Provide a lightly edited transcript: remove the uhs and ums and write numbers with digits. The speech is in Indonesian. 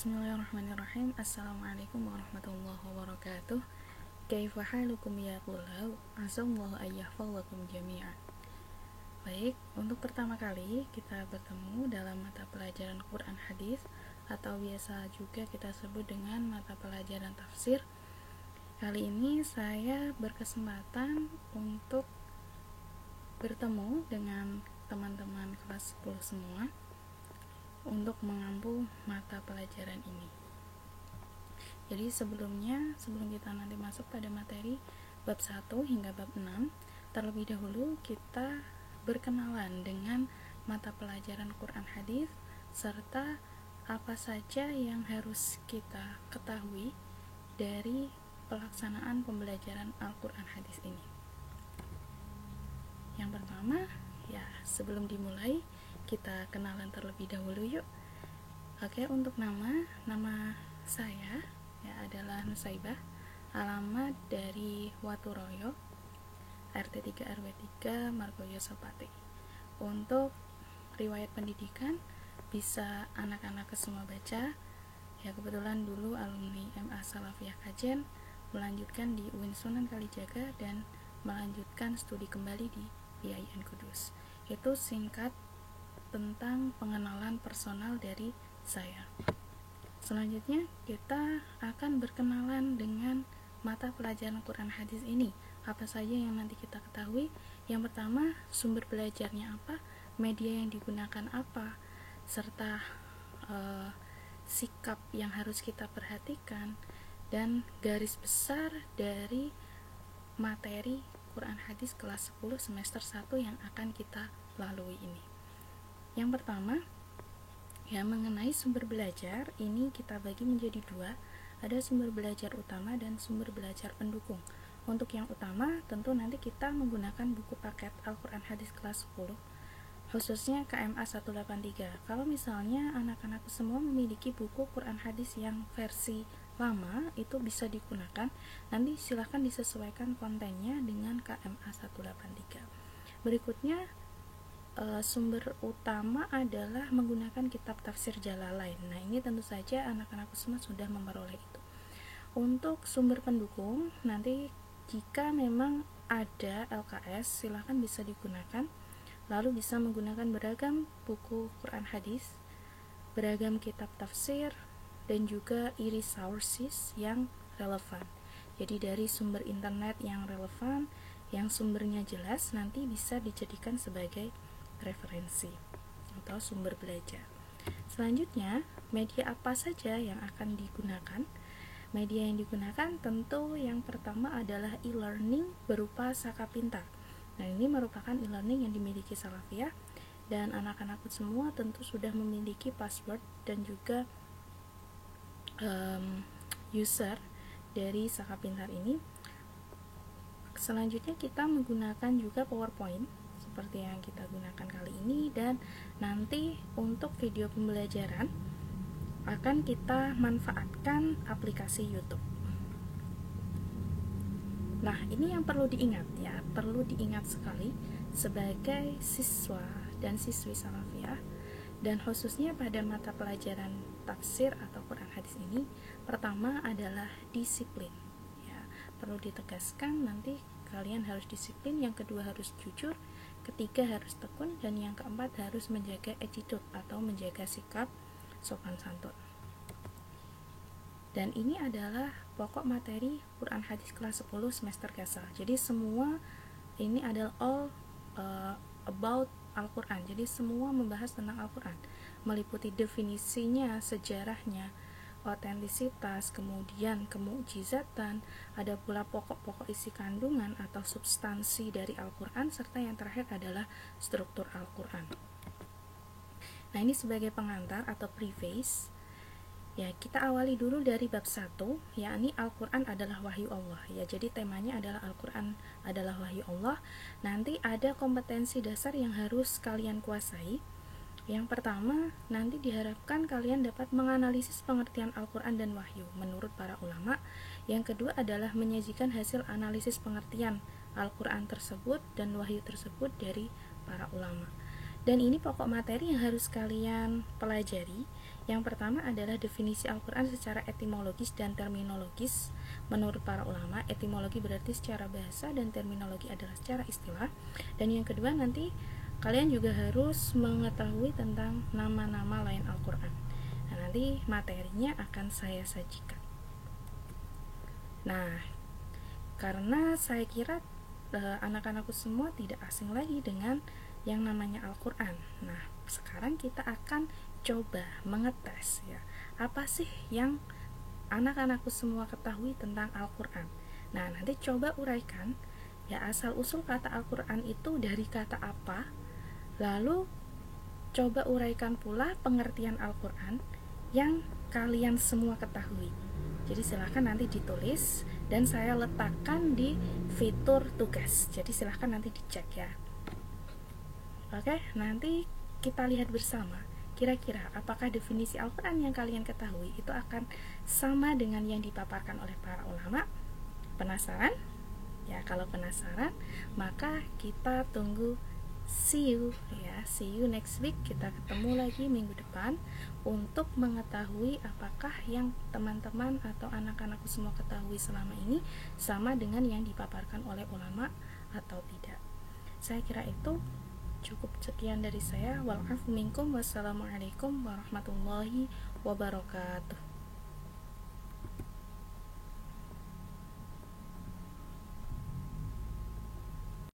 Bismillahirrahmanirrahim. Assalamualaikum warahmatullahi wabarakatuh. Kaifa halukum ya qulau? Asallahu ayyahfallakum jami'an. Baik, untuk pertama kali kita bertemu dalam mata pelajaran Quran Hadis atau biasa juga kita sebut dengan mata pelajaran tafsir. Kali ini saya berkesempatan untuk bertemu dengan teman-teman kelas 10 semua untuk mengampu mata pelajaran ini. Jadi sebelum kita nanti masuk pada materi bab 1 hingga bab 6, terlebih dahulu kita berkenalan dengan mata pelajaran Quran Hadis serta apa saja yang harus kita ketahui dari pelaksanaan pembelajaran Al-Quran Hadis ini. Yang pertama, sebelum dimulai kita kenalan terlebih dahulu yuk. Oke, untuk nama saya adalah Nusaibah, alamat dari Waturoyo, RT 3 RW 3 Margoyo Sepati. Untuk riwayat pendidikan bisa anak-anak semua baca. Kebetulan dulu alumni MA Salafiyah Kajen, melanjutkan di UIN Sunan Kalijaga dan melanjutkan studi kembali di IAIN Kudus. Itu singkat tentang pengenalan personal dari saya. Selanjutnya kita akan berkenalan dengan mata pelajaran Quran Hadis ini. Apa saja yang nanti kita ketahui? Yang pertama, sumber belajarnya apa, media yang digunakan apa, serta sikap yang harus kita perhatikan, dan garis besar dari materi Quran Hadis kelas 10 semester 1 yang akan kita lalui ini. Yang pertama, mengenai sumber belajar ini kita bagi menjadi dua. Ada sumber belajar utama dan sumber belajar pendukung. Untuk yang utama tentu nanti kita menggunakan buku paket Al-Quran Hadis kelas 10, khususnya KMA 183. Kalau misalnya anak-anak semua memiliki buku Quran Hadis yang versi lama, itu bisa digunakan. Nanti silahkan disesuaikan kontennya dengan KMA 183. Berikutnya, sumber utama adalah menggunakan kitab tafsir Jalalain. Nah, ini tentu saja anak-anak semua sudah memperoleh itu. Untuk sumber pendukung, nanti jika memang ada LKS, silahkan bisa digunakan. Lalu bisa menggunakan beragam buku Quran Hadis, beragam kitab tafsir, dan juga e-resources yang relevan. Jadi dari sumber internet yang relevan, yang sumbernya jelas, nanti bisa dijadikan sebagai referensi atau sumber belajar. Selanjutnya, media apa saja yang akan digunakan? Media yang digunakan tentu yang pertama adalah e-learning berupa Saka Pintar. Nah, ini merupakan e-learning yang dimiliki Salafiyah, dan anak-anakku semua tentu sudah memiliki password dan juga user dari Saka Pintar ini. Selanjutnya kita menggunakan juga PowerPoint seperti yang kita gunakan kali ini, dan nanti untuk video pembelajaran akan kita manfaatkan aplikasi YouTube. Nah, ini yang perlu diingat perlu diingat sekali sebagai siswa dan siswi Salafiyah, dan khususnya pada mata pelajaran tafsir atau Quran Hadis ini, pertama adalah disiplin. Perlu ditegaskan nanti kalian harus disiplin, yang kedua harus jujur, ketiga harus tekun, dan yang keempat harus menjaga attitude atau menjaga sikap sopan santun. Dan ini adalah pokok materi Quran Hadis kelas 10 semester Gasal. Jadi semua ini adalah all about Al-Quran. Jadi semua membahas tentang Al-Quran, meliputi definisinya, sejarahnya, otentisitas, kemudian kemukjizatan, ada pula pokok-pokok isi kandungan atau substansi dari Al-Quran, serta yang terakhir adalah struktur Al-Quran. Nah, ini sebagai pengantar atau preface. Kita awali dulu dari bab 1, yakni Al-Quran adalah wahyu Allah. Jadi temanya adalah Al-Quran adalah wahyu Allah. Nanti ada kompetensi dasar yang harus kalian kuasai. Yang pertama, nanti diharapkan kalian dapat menganalisis pengertian Al-Quran dan wahyu menurut para ulama. Yang kedua adalah menyajikan hasil analisis pengertian Al-Quran tersebut dan wahyu tersebut dari para ulama. Dan ini pokok materi yang harus kalian pelajari. Yang pertama adalah definisi Al-Quran secara etimologis dan terminologis. Menurut para ulama, etimologi berarti secara bahasa dan terminologi adalah secara istilah. Dan yang kedua, nanti kalian juga harus mengetahui tentang nama-nama lain Al-Quran. Nah, nanti materinya akan saya sajikan. Nah, karena saya kira anak-anakku semua tidak asing lagi dengan yang namanya Al-Quran. Nah, sekarang kita akan coba mengetes ya, apa sih yang anak-anakku semua ketahui tentang Al-Quran. Nah, nanti coba uraikan ya, asal usul kata Al-Quran itu dari kata apa, lalu coba uraikan pula pengertian Al-Quran yang kalian semua ketahui. Jadi silahkan nanti ditulis dan saya letakkan di fitur tugas. Jadi silahkan nanti dicek ya. Oke, nanti kita lihat bersama. Kira-kira apakah definisi Al-Quran yang kalian ketahui itu akan sama dengan yang dipaparkan oleh para ulama? Penasaran? Ya, kalau penasaran, maka kita tunggu. See you ya, see you next week. Kita ketemu lagi minggu depan untuk mengetahui apakah yang teman-teman atau anak-anakku semua ketahui selama ini sama dengan yang dipaparkan oleh ulama atau tidak. Saya kira itu cukup. Sekian dari saya. Wal afu minkum. Wassalamualaikum warahmatullahi wabarakatuh.